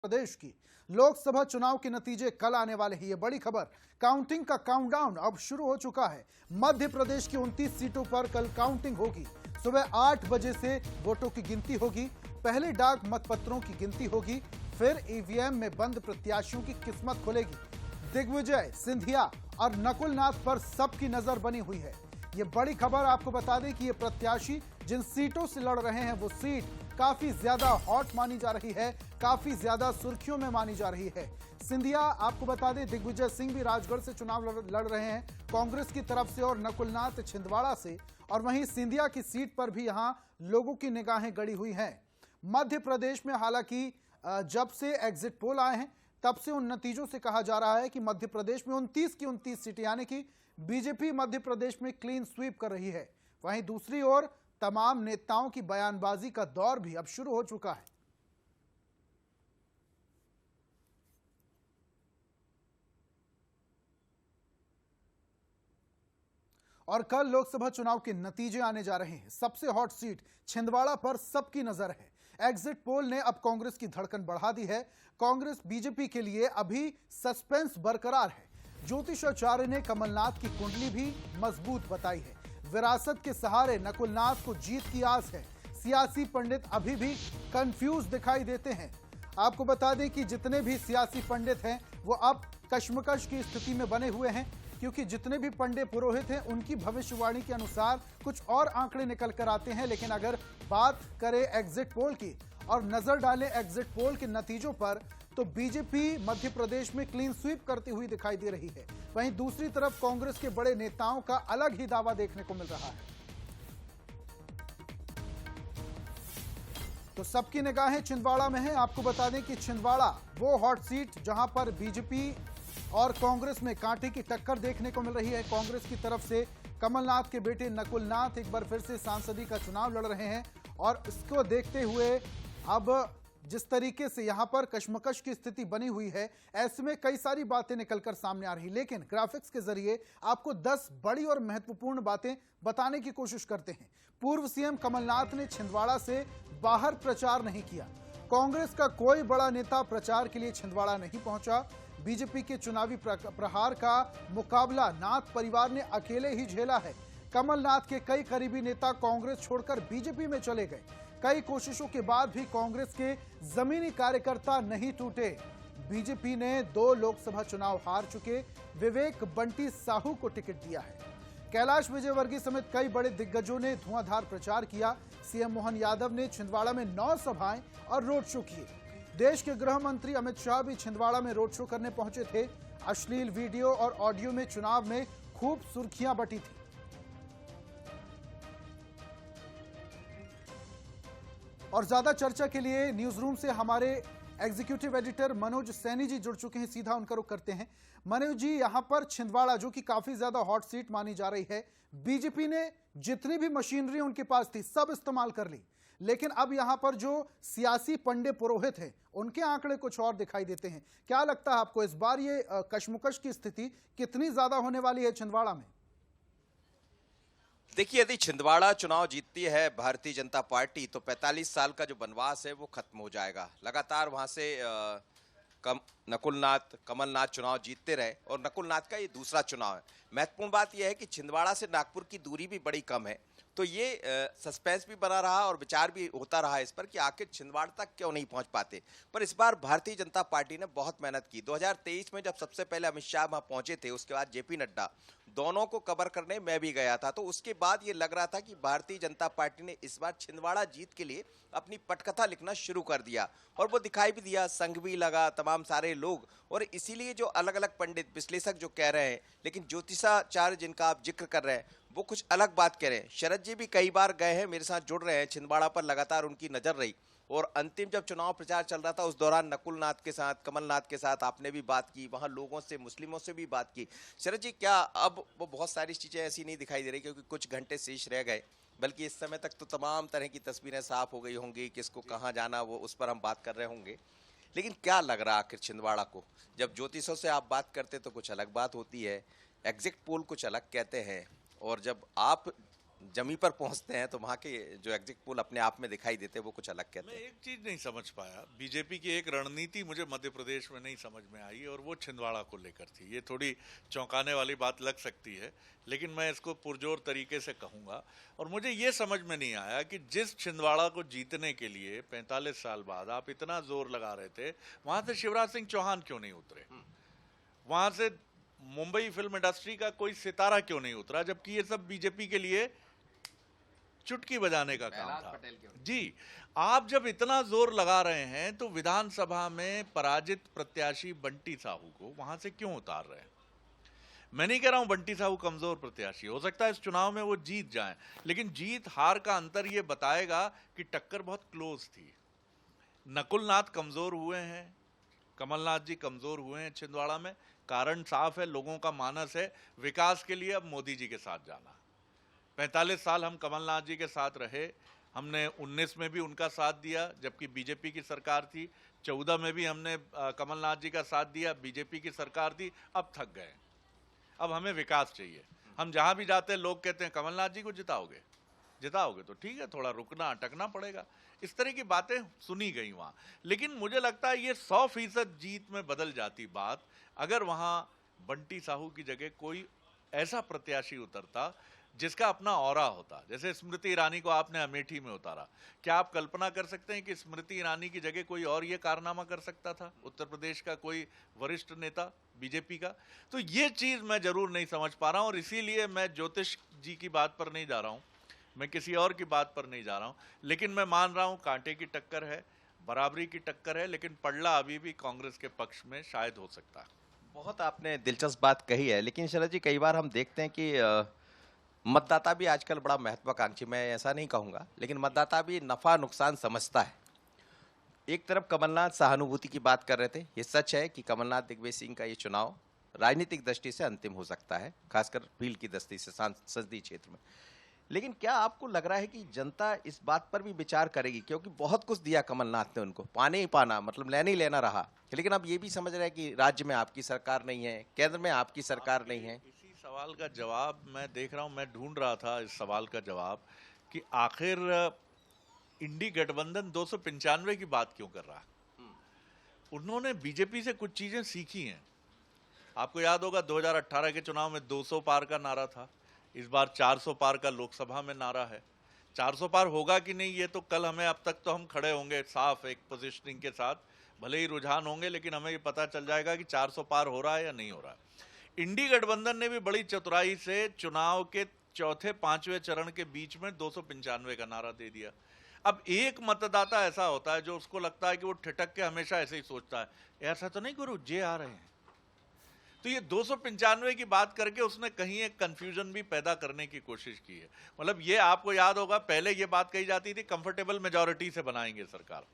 प्रदेश की लोकसभा चुनाव के नतीजे कल आने वाले हैं। ये बड़ी खबर, काउंटिंग का काउंटडाउन अब शुरू हो चुका है। मध्य प्रदेश की 29 सीटों पर कल काउंटिंग होगी। सुबह 8 बजे से वोटों की गिनती होगी। पहले डाक मतपत्रों की गिनती होगी, फिर ईवीएम में बंद प्रत्याशियों की किस्मत खुलेगी। दिग्विजय सिंधिया और नकुल नाथ पर सबकी नजर बनी हुई है। ये बड़ी खबर, आपको बता दें कि ये प्रत्याशी जिन सीटों से लड़ रहे हैं वो सीट काफी ज्यादा हॉट मानी जा रही है, काफी ज्यादा सुर्खियों में मानी जा रही है। सिंधिया, आपको बता दें, दिग्विजय सिंह भी राजगढ़ से चुनाव लड़ रहे हैं कांग्रेस की तरफ से और नकुलनाथ छिंदवाड़ा से, और वहीं सिंधिया की सीट पर भी यहां लोगों की निगाहें गड़ी हुई हैं। मध्य प्रदेश में हालांकि जब से एग्जिट पोल आए हैं तब से उन नतीजों से कहा जा रहा है कि मध्य प्रदेश में 29 की 29 सीटें, यानी कि बीजेपी मध्य प्रदेश में क्लीन स्वीप कर रही है। वहीं दूसरी ओर तमाम नेताओं की बयानबाजी का दौर भी अब शुरू हो चुका है। और कल लोकसभा चुनाव के नतीजे आने जा रहे हैं। सबसे हॉट सीट छिंदवाड़ा पर सबकी नजर है। एग्जिट पोल ने अब कांग्रेस की धड़कन बढ़ा दी है। कांग्रेस बीजेपी के लिए अभी सस्पेंस बरकरार है। ज्योतिषाचार्य ने कमलनाथ की कुंडली भी मजबूत बताई है। विरासत के सहारे नकुलनाथ को जीत की आस है। सियासी पंडित अभी भी कंफ्यूज दिखाई देते हैं। आपको बता दें कि जितने भी सियासी पंडित हैं वो अब कश्मकश की स्थिति में बने हुए हैं, क्योंकि जितने भी पंडित पुरोहित हैं उनकी भविष्यवाणी के अनुसार कुछ और आंकड़े निकल कर आते हैं। लेकिन अगर बात करें एग्जिट पोल की और नजर डालें एग्जिट पोल के नतीजों पर, तो बीजेपी मध्य प्रदेश में क्लीन स्वीप करती हुई दिखाई दे रही है। वहीं दूसरी तरफ कांग्रेस के बड़े नेताओं का अलग ही दावा देखने को मिल रहा है। तो सबकी निगाहें छिंदवाड़ा में है। आपको बता दें कि छिंदवाड़ा वो हॉट सीट जहां पर बीजेपी और कांग्रेस में कांटे की टक्कर देखने को मिल रही है। कांग्रेस की तरफ से कमलनाथ के बेटे नकुलनाथ एक बार फिर से सांसदी का चुनाव लड़ रहे हैं, और इसको देखते हुए अब जिस तरीके से यहां पर कश्मकश की स्थिति बनी हुई है, ऐसे में कई सारी बातें निकलकर सामने आ रही। लेकिन ग्राफिक्स के जरिए आपको 10 बड़ी और महत्वपूर्ण बातें बताने की कोशिश करते हैं। पूर्व सीएम कमलनाथ ने छिंदवाड़ा से बाहर प्रचार नहीं किया। कांग्रेस का कोई बड़ा नेता प्रचार के लिए छिंदवाड़ा नहीं पहुंचा। बीजेपी के चुनावी प्रहार का मुकाबला नाथ परिवार ने अकेले ही झेला है। कमलनाथ के कई करीबी नेता कांग्रेस छोड़कर बीजेपी में चले गए। कई कोशिशों के बाद भी कांग्रेस के जमीनी कार्यकर्ता नहीं टूटे। बीजेपी ने 2 लोकसभा चुनाव हार चुके विवेक बंटी साहू को टिकट दिया है। कैलाश विजयवर्गीय समेत कई बड़े दिग्गजों ने धुआंधार प्रचार किया। सीएम मोहन यादव ने छिंदवाड़ा में 9 सभाएं और रोड शो किए। देश के गृह मंत्री अमित शाह भी छिंदवाड़ा में रोड शो करने पहुंचे थे। अश्लील वीडियो और ऑडियो में चुनाव में खूब सुर्खियां बटी थी। और ज्यादा चर्चा के लिए न्यूज रूम से हमारे एग्जीक्यूटिव एडिटर मनोज सैनी जी जुड़ चुके हैं। सीधा उनका रुख करते हैं। मनोज जी, यहां पर छिंदवाड़ा जो कि काफी ज्यादा हॉट सीट मानी जा रही है, बीजेपी ने जितनी भी मशीनरी उनके पास थी सब इस्तेमाल कर ली, लेकिन अब यहां पर जो सियासी पंडित पुरोहित हैं उनके आंकड़े कुछ और दिखाई देते हैं। क्या लगता है आपको, इस बार ये कश्मकश की स्थिति कितनी ज्यादा होने वाली है छिंदवाड़ा में? देखिए, यदि छिंदवाड़ा चुनाव जीतती है भारतीय जनता पार्टी तो 45 साल का जो वनवास है वो खत्म हो जाएगा। लगातार वहां से नकुलनाथ कमलनाथ चुनाव जीतते रहे और नकुलनाथ का ये दूसरा चुनाव है। महत्वपूर्ण बात यह है कि छिंदवाड़ा से नागपुर की दूरी भी बड़ी कम है, तो ये सस्पेंस भी बना रहा और विचार भी होता रहा इस पर कि आखिर छिंदवाड़ा तक क्यों नहीं पहुंच पाते। पर इस बार भारतीय जनता पार्टी ने बहुत मेहनत की। 2023 में जब सबसे पहले अमित शाह वहां पहुंचे थे, उसके बाद जेपी नड्डा, दोनों को कवर करने मैं भी गया था, तो उसके बाद ये लग रहा था कि भारतीय जनता पार्टी ने इस बार छिंदवाड़ा जीत के लिए अपनी पटकथा लिखना शुरू कर दिया, और वो दिखाई भी दिया। संघ भी लगा, तमाम सारे लोग, और इसीलिए जो अलग अलग पंडित विश्लेषक जो कह रहे हैं, लेकिन ज्योतिषाचार्य जिनका आप जिक्र कर रहे हैं वो कुछ अलग बात कह रहे हैं। शरद जी भी कई बार गए हैं, मेरे साथ जुड़ रहे हैं, छिंदवाड़ा पर लगातार उनकी नजर रही, और अंतिम जब चुनाव प्रचार चल रहा था उस दौरान नकुलनाथ के साथ, कमलनाथ के साथ आपने भी बात की, वहां लोगों से, मुस्लिमों से भी बात की। शरद जी, क्या अब वो बहुत सारी चीजें ऐसी नहीं दिखाई दे रही क्योंकि कुछ घंटे शेष रह गए, बल्कि इस समय तक तो तमाम तरह की तस्वीरें साफ हो गई होंगी, किसको कहाँ जाना वो उस पर हम बात कर रहे होंगे, लेकिन क्या लग रहा आखिर छिंदवाड़ा को? जब ज्योतिषों से आप बात करते तो कुछ अलग बात होती है, एग्जिट पोल कुछ अलग कहते हैं, और जब आप जमी पर पहुंचते हैं तो वहां के जो एग्जिट पोल अपने आप में दिखाई देते हैं वो कुछ अलग कहते मैं हैं। एक चीज नहीं समझ पाया, बीजेपी की एक रणनीति मुझे मध्य प्रदेश में नहीं समझ में आई और वो छिंदवाड़ा को लेकर थी। ये थोड़ी चौंकाने वाली बात लग सकती है, लेकिन मैं इसको पुरजोर तरीके से कहूंगा। और मुझे ये समझ में नहीं आया कि जिस छिंदवाड़ा को जीतने के लिए 45 साल बाद आप इतना जोर लगा रहे थे, वहां से शिवराज सिंह चौहान क्यों नहीं उतरे? वहां से मुंबई फिल्म इंडस्ट्री का कोई सितारा क्यों नहीं उतरा, जबकि ये सब बीजेपी के लिए चुटकी बजाने का काम था। जी, आप जब इतना जोर लगा रहे हैं तो विधानसभा में पराजित प्रत्याशी बंटी साहू को वहां से क्यों उतार रहे हैं? मैं नहीं कह रहा हूं बंटी साहू कमजोर प्रत्याशी, हो सकता है इस चुनाव में वो जीत जाएं, लेकिन जीत हार का अंतर ये बताएगा कि टक्कर बहुत क्लोज थी। नकुल नाथ कमजोर हुए हैं, कमलनाथ जी कमजोर हुए हैं छिंदवाड़ा में। कारण साफ है, लोगों का मानस है विकास के लिए अब मोदी जी के साथ जाना। 45 साल हम कमलनाथ जी के साथ रहे, हमने 19 में भी उनका साथ दिया जबकि बीजेपी की सरकार थी, 14 में भी हमने कमलनाथ जी का साथ दिया, बीजेपी की सरकार थी। अब थक गए, अब हमें विकास चाहिए। हम जहां भी जाते हैं लोग कहते हैं कमलनाथ जी को जिताओगे, जिताओगे तो ठीक है, थोड़ा रुकना अटकना पड़ेगा। इस तरह की बातें सुनी गई वहां। लेकिन मुझे लगता है ये 100% जीत में बदल जाती बात अगर वहां बंटी साहू की जगह कोई ऐसा प्रत्याशी उतरता जिसका अपना ऑरा होता। जैसे स्मृति ईरानी को आपने अमेठी में उतारा, क्या आप कल्पना कर सकते हैं कि स्मृति ईरानी की जगह कोई और ये कारनामा कर सकता था, उत्तर प्रदेश का कोई वरिष्ठ नेता बीजेपी का? तो ये चीज मैं जरूर नहीं समझ पा रहा हूं और इसीलिए मैं ज्योतिष जी की बात पर नहीं जा रहा हूं, मैं किसी और की बात पर नहीं जा रहा हूं। लेकिन मैं मान रहा हूं कांटे की टक्कर है, बराबरी की टक्कर है, लेकिन पलड़ा अभी भी कांग्रेस के पक्ष में शायद हो सकता है। बहुत आपने दिलचस्प बात कही है, लेकिन शरद जी कई बार हम देखते हैं कि मतदाता भी आजकल बड़ा महत्वाकांक्षी, मैं ऐसा नहीं कहूंगा, लेकिन मतदाता भी नफा नुकसान समझता है। एक तरफ कमलनाथ सहानुभूति की बात कर रहे थे, ये सच है कि कमलनाथ दिग्विजय सिंह का ये चुनाव राजनीतिक दृष्टि से अंतिम हो सकता है, खासकर फील्ड की दृष्टि से संसदीय क्षेत्र में। लेकिन क्या आपको लग रहा है कि जनता इस बात पर भी विचार करेगी, क्योंकि बहुत कुछ दिया कमलनाथ ने उनको, पाने ही पाना, मतलब लेने ही लेना रहा, लेकिन अब ये भी समझ रहे हैं कि राज्य में आपकी सरकार नहीं है, केंद्र में आपकी सरकार नहीं है। इसी सवाल का जवाब मैं देख रहा हूं, मैं ढूंढ रहा था इस सवाल का जवाब कि आखिर इंडी गठबंधन 295 की बात क्यों कर रहा है? उन्होंने बीजेपी से कुछ चीजें सीखी हैं। आपको याद होगा 2018 के चुनाव में 200 पार का नारा था, इस बार 400 पार का लोकसभा में नारा है। 400 पार होगा कि नहीं ये तो कल हमें, अब तक तो हम खड़े होंगे साफ एक पोजीशनिंग के साथ, भले ही रुझान होंगे, लेकिन हमें ये पता चल जाएगा कि 400 पार हो रहा है या नहीं हो रहा है। इंडी गठबंधन ने भी बड़ी चतुराई से चुनाव के चौथे पांचवें चरण के बीच में 295 का नारा दे दिया। अब एक मतदाता ऐसा होता है जो उसको लगता है कि वो ठिठक के हमेशा ऐसे ही सोचता है, ऐसा तो नहीं गुरु जे आ रहे हैं। तो ये 295 की बात करके उसने कहीं एक कंफ्यूजन भी पैदा करने की कोशिश की है। मतलब ये आपको याद होगा पहले ये बात कही जाती थी कंफर्टेबल मेजॉरिटी से बनाएंगे सरकार,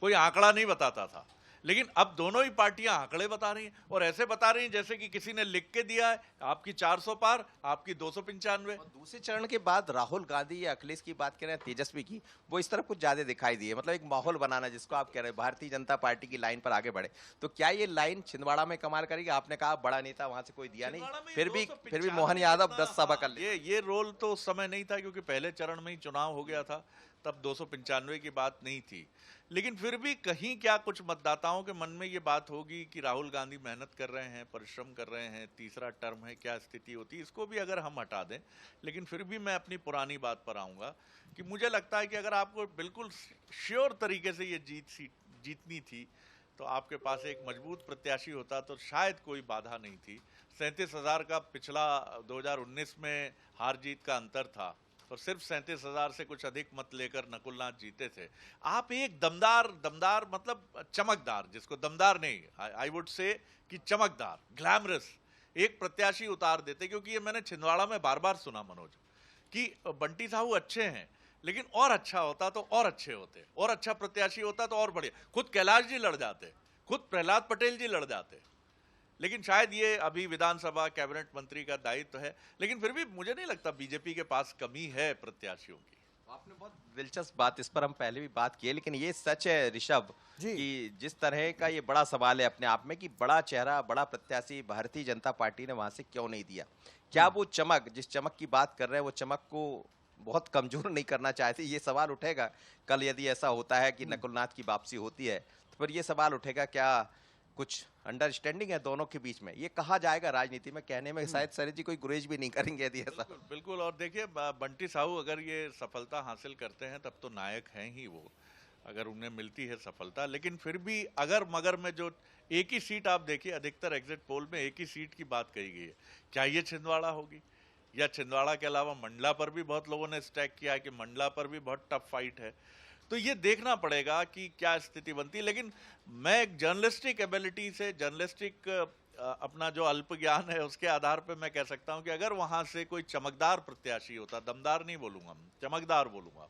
कोई आंकड़ा नहीं बताता था, लेकिन अब दोनों ही पार्टियां आंकड़े बता रही हैं और ऐसे बता रही हैं जैसे कि किसी ने लिख के दिया है, आपकी 400 पार, आपकी 295। और दूसरे चरण के बाद राहुल गांधी या अखिलेश की बात करें, तेजस्वी की, वो इस तरफ कुछ ज्यादा दिखाई दिए, मतलब एक माहौल बनाना जिसको आप कह रहे हैं, भारतीय जनता पार्टी की लाइन पर आगे बढ़े। तो क्या ये लाइन छिंदवाड़ा में कमाल करेगी? आपने कहा बड़ा नेता वहां से कोई दिया नहीं, फिर भी मोहन यादव 10 सभा कर ले। ये रोल तो उस समय नहीं था क्योंकि पहले चरण में ही चुनाव हो गया था, तब 295 की बात नहीं थी। लेकिन फिर भी कहीं क्या कुछ मतदाताओं के मन में ये बात होगी कि राहुल गांधी मेहनत कर रहे हैं, परिश्रम कर रहे हैं, तीसरा टर्म है, क्या स्थिति होती है, इसको भी अगर हम हटा दें। लेकिन फिर भी मैं अपनी पुरानी बात पर आऊंगा कि मुझे लगता है कि अगर आपको बिल्कुल श्योर तरीके से ये जीतनी थी तो आपके पास एक मजबूत प्रत्याशी होता तो शायद कोई बाधा नहीं थी। 37,000 का पिछला 2019 में हार जीत का अंतर था और सिर्फ 37,000 से कुछ अधिक मत लेकर नकुलनाथ जीते थे। आप एक दमदार मतलब चमकदार, जिसको दमदार नहीं, आई वुड से कि चमकदार, ग्लैमरस एक प्रत्याशी उतार देते, क्योंकि ये मैंने छिंदवाड़ा में बार बार सुना मनोज कि बंटी साहू अच्छे हैं, लेकिन और अच्छा होता तो और अच्छे होते, और अच्छा प्रत्याशी होता तो और बढ़िया। खुद कैलाश जी लड़ जाते, खुद प्रहलाद पटेल जी लड़ जाते, लेकिन शायद ये अभी विधानसभा कैबिनेट मंत्री का दायित्व है। लेकिन फिर भी मुझे नहीं लगता बीजेपी के पास कमी है प्रत्याशियों की। आपने बहुत दिलचस्प बात, इस पर हम पहले भी बात की है, लेकिन ये सच है ऋषभ कि जिस तरह का ये बड़ा सवाल है अपने आप में कि बड़ा चेहरा, बड़ा प्रत्याशी भारतीय जनता पार्टी ने वहां से क्यों नहीं दिया। क्या वो चमक, जिस चमक की बात कर रहे हैं, वो चमक को बहुत कमजोर नहीं करना चाहते। ये सवाल उठेगा कल यदि ऐसा होता है कि नकुलनाथ की वापसी होती है तो फिर ये सवाल उठेगा क्या कुछ अंडरस्टैंडिंग है दोनों के बीच में। ये कहा जाएगा राजनीति में, कहने में शायद शरद जी कोई गुरेज भी नहीं करेंगे यदि ऐसा। बिल्कुल। और देखिए बंटी साहू अगर ये सफलता हासिल करते हैं तब तो नायक हैं ही वो, अगर उन्हें मिलती है सफलता। लेकिन फिर भी अगर मगर में जो एक ही सीट आप देखिए, अधिकतर एग्जिट पोल में एक ही सीट की बात कही गई है, क्या ये छिंदवाड़ा होगी? या छिंदवाड़ा के अलावा मंडला पर भी बहुत लोगों ने स्टैक किया है कि मंडला पर भी बहुत टफ फाइट है। तो ये देखना पड़ेगा कि क्या स्थिति बनती है। लेकिन मैं एक जर्नलिस्टिक एबिलिटी से, जर्नलिस्टिक अपना जो अल्प ज्ञान है उसके आधार पर मैं कह सकता हूं कि अगर वहां से कोई चमकदार प्रत्याशी होता, दमदार नहीं बोलूंगा, चमकदार बोलूंगा,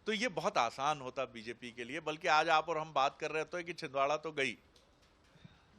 तो ये बहुत आसान होता बीजेपी के लिए। बल्कि आज आप और हम बात कर रहे थे कि छिंदवाड़ा तो गई।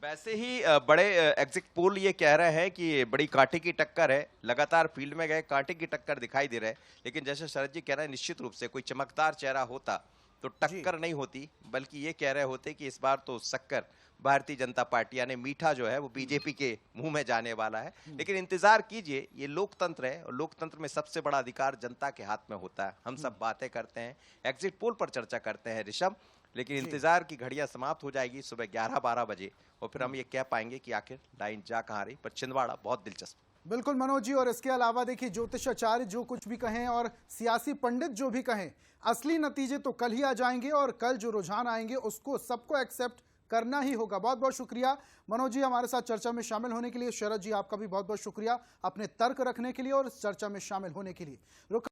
वैसे ही बड़े एग्जिट पोल ये कह रहे हैं कि बड़ी कांटे की टक्कर है, लगातार फील्ड में गए कांटे की टक्कर दिखाई दे रहा है। लेकिन जैसे शरद जी कह रहे हैं निश्चित रूप से कोई चमकदार चेहरा होता तो टक्कर नहीं होती, बल्कि ये कह रहे होते कि इस बार तो शक्कर भारतीय जनता पार्टी यानी मीठा जो है वो बीजेपी के मुंह में जाने वाला है। लेकिन इंतजार कीजिए, ये लोकतंत्र है और लोकतंत्र में सबसे बड़ा अधिकार जनता के हाथ में होता है। हम सब बातें करते हैं, एग्जिट पोल पर चर्चा करते हैं ऋषभ, लेकिन इंतजार की घड़ियां समाप्त हो जाएगी सुबह 11-12 बजे और फिर हम ये कह पाएंगे कि आखिर लाइन जा कहां रही। पर छिंदवाड़ा बहुत दिलचस्प। बिल्कुल मनोज जी, और इसके अलावा देखिए ज्योतिषाचार्य जो कुछ भी कहें और सियासी पंडित जो भी कहें, असली नतीजे तो कल ही आ जाएंगे और कल जो रुझान आएंगे उसको सबको एक्सेप्ट करना ही होगा। बहुत बहुत शुक्रिया मनोज जी हमारे साथ चर्चा में शामिल होने के लिए। शरद जी आपका भी बहुत बहुत शुक्रिया अपने तर्क रखने के लिए और इस चर्चा में शामिल होने के लिए।